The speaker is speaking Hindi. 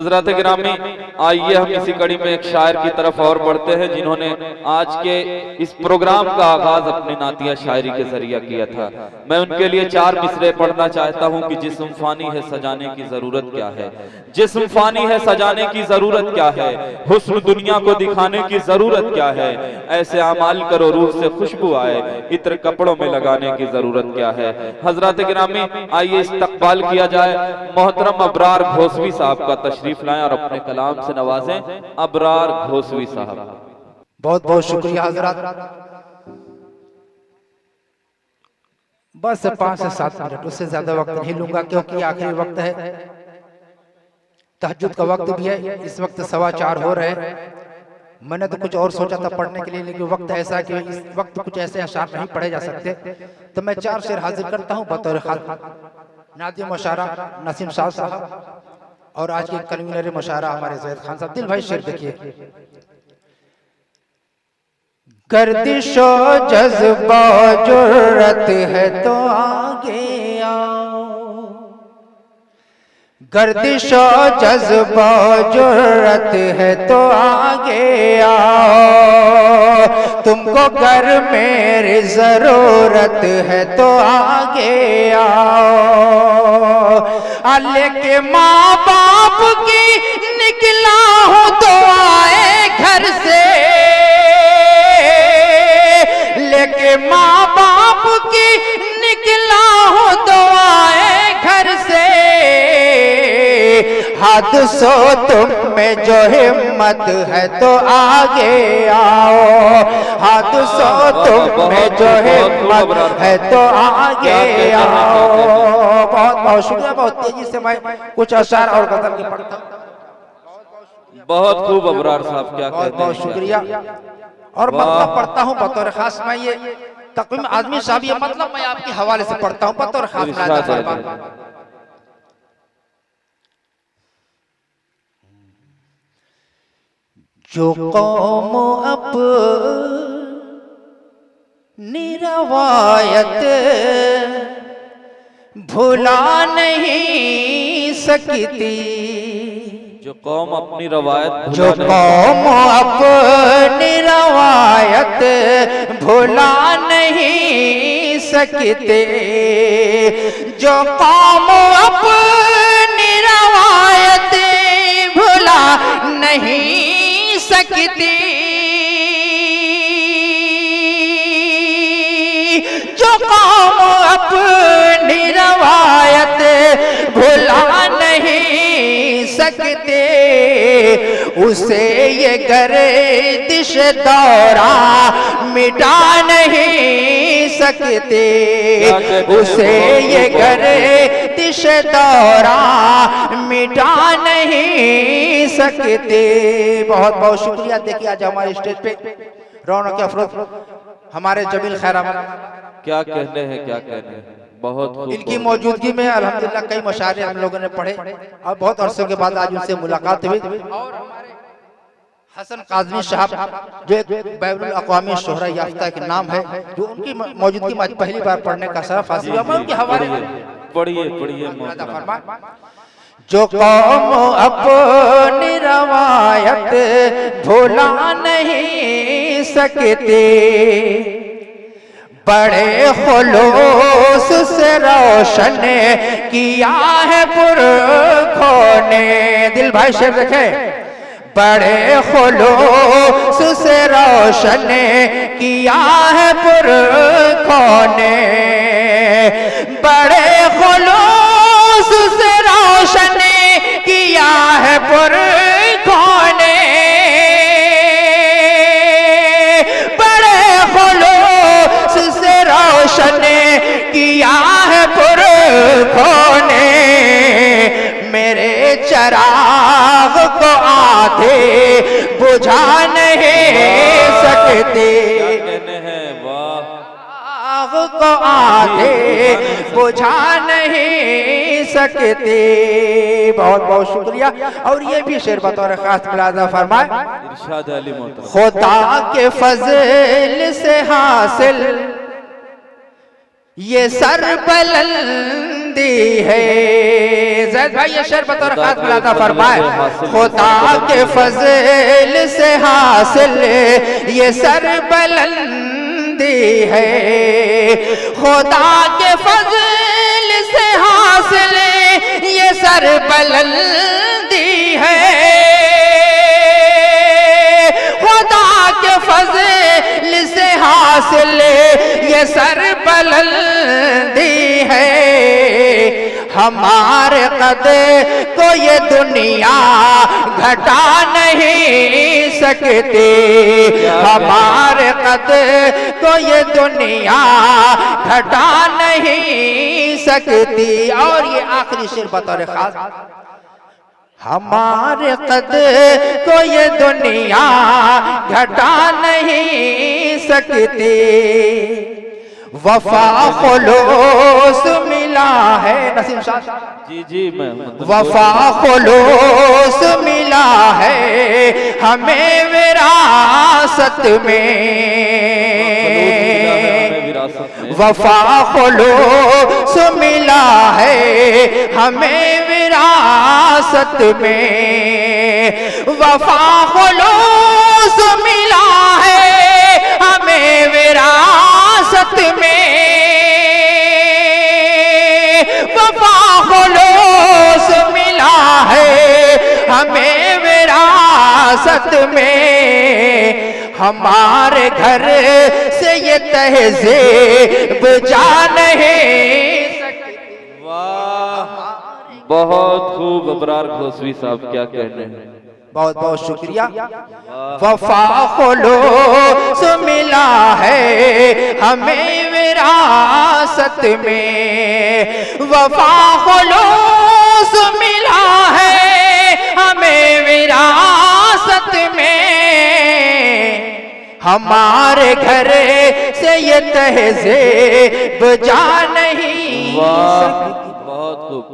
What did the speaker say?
हज़रात गिरामी, आइए हम इसी कड़ी में एक शायर की तरफ और बढ़ते हैं जिन्होंने आज के इस प्रोग्राम का आगाज अपनी नातिया शायरी के जरिए किया था। मैं उनके लिए 4 मिसरे पढ़ना चाहता हूं कि जिस्म फानी है सजाने की जरूरत क्या है, जिस्म फानी है सजाने की जरूरत क्या है, हुस्न दुनिया को दिखाने की जरूरत क्या है, ऐसे अमाल करो रूह से खुशबू आए, इत्र कपड़ों में लगाने की जरूरत क्या है। हज़रात गिरामी, आइए इस्तकबाल किया जाए मोहतरम अबरार घोसवी साहब का। तशरीफ लाएं और अपने कलाम से नवाजें अबरार घोसवी साहब। बहुत बहुत शुक्रिया हजरत। बस 5 से 7 मिनट, उससे ज्यादा वक्त नहीं लूंगा क्योंकि आखिरी वक्त है, तहज्जुद का वक्त भी है। इस वक्त 4:15 हो रहे हैं। मैंने तो कुछ और सोचा था पढ़ने के लिए, लेकिन वक्त ऐसा कि इस वक्त कुछ ऐसे अशार नहीं पढ़े जा सकते, तो मैं 4 शेर हाजिर करता हूँ बतौर खास नादिम मुशारा नसीम साहब और आज के कन्वीनर मुशारा हमारे ज़ैद खान साहब। दिल भाई शेर देखिए। गर्दिशो जज्बा जुर्रत है तो आगे आओ, गर्दिशो जज्बा जुर्रत है तो आगे आओ, तुमको घर मेरी जरूरत है तो आगे आओ। लेके माँ बाप की निकला हूँ तो आए घर से, लेके माँ बाप की निकला हूँ तो आए घर से। हादसो तुम में जो हिम्मत है तो आगे आओ, हादसो तुम में जो हिम्मत है तो आगे आओ। बहुत बहुत शुक्रिया। बहुत तेजी से मैं कुछ अशार और गजल के पढ़ता हूँ। बहुत खूब अबरार साहब, क्या बहुत बहुत शुक्रिया। और मतलब पढ़ता हूँ बतौर खास, मैं ये तक़वीम आज़मी साहब, ये मतलब मैं आपके हवाले से पढ़ता हूँ बतौर खास। जो कौम अपनी रवायत भुला नहीं सकती, जो कौम अपनी रवायत जो कौम अपनी रवायत भुला नहीं सकते, जो कौम अपनी रवायत भुला नहीं सकती, जो कौम अपनी रवायत भुला नहीं सकते, उसे ये गर्दिश दौरा मिटा नहीं सकते, उसे ये गर्दिश दौरा मिटा नहीं सकते। बहुत बहुत शुक्रिया। देखिए आज हमारे स्टेज पे रौनक अफरोज हमारे जमील खैर अहमद, क्या कहने हैं, क्या कहने हैं। बहुत खूब। इनकी मौजूदगी में अल्हम्दुलिल्लाह कई मुशायरे हम लोगों ने पढ़े और बहुत अरसे के बाद आज उनसे मुलाकात हुई। और हमारे हसन काज़मी साहब जो एक बैनुल अक़वामी शोहरा याफ्ता के नाम है, जो उनकी मौजूदगी में आज पहली बार पढ़ने का शरफ हासिल हुआ। मैं उनके हवाले पढ़िए। जो कौम अपनी रवायत भुला नहीं सकते, बड़े खुलूस से रोशन किया है पुरखों ने। दिल भाई शेर देखे। बड़े खुलूस से रोशन किया है पुरखों ने, बड़े खुलूस से रोशन किया है पुरखों ने, बड़े खुलूस से रोशन किया है पुरखों ने। मेरे चराग को आधे बुझा नहीं सकते, आग को आधे बुझा नहीं सकते। बहुत बहुत शुक्रिया। और ये भी शेर बतौर खास मुलाज़ा फरमाए। खुदा के फज़ल से हासिल ये सरबलंदी है। जैद भाई ये शेर बतौर खास मिलाता फरमाए, खुदा के फजल से हासिल ये सरबलंदी है। खुदा के फजल से हासिल ये सरबलंदी है। खुदा के फजल से हासिल ये सरबलंदी है। हमारे कद को ये दुनिया घटा नहीं सकती। हमारे कद को ये दुनिया घटा नहीं सकती। और ये आखिरी शेर बतौर खास, हमारे कद को ये दुनिया घटा नहीं सकती। वफा खुलूस मिला है नसीम शाह जी जी मैं वफा खुलूस मिला है हमें विरासत में। वफा खुलूस मिला है हमें विरासत में। वफा खुलूस मिला है हमें विरासत में। वफा खुलूस मिला है हमें विरासत में। हमारे घर से ये तहज़ीब जा नहीं सकती। वाह, बहुत खूब अबरार घोसवी साहब, क्या कहने हैं। बहुत बहुत शुक्रिया। वफा खुलूस मिला है हमें विरासत में। वफा खुलूस मिला है हमें विरासत में। हमारे घर से ये तहज़ीब जा नहीं सकती। बहुत खूब।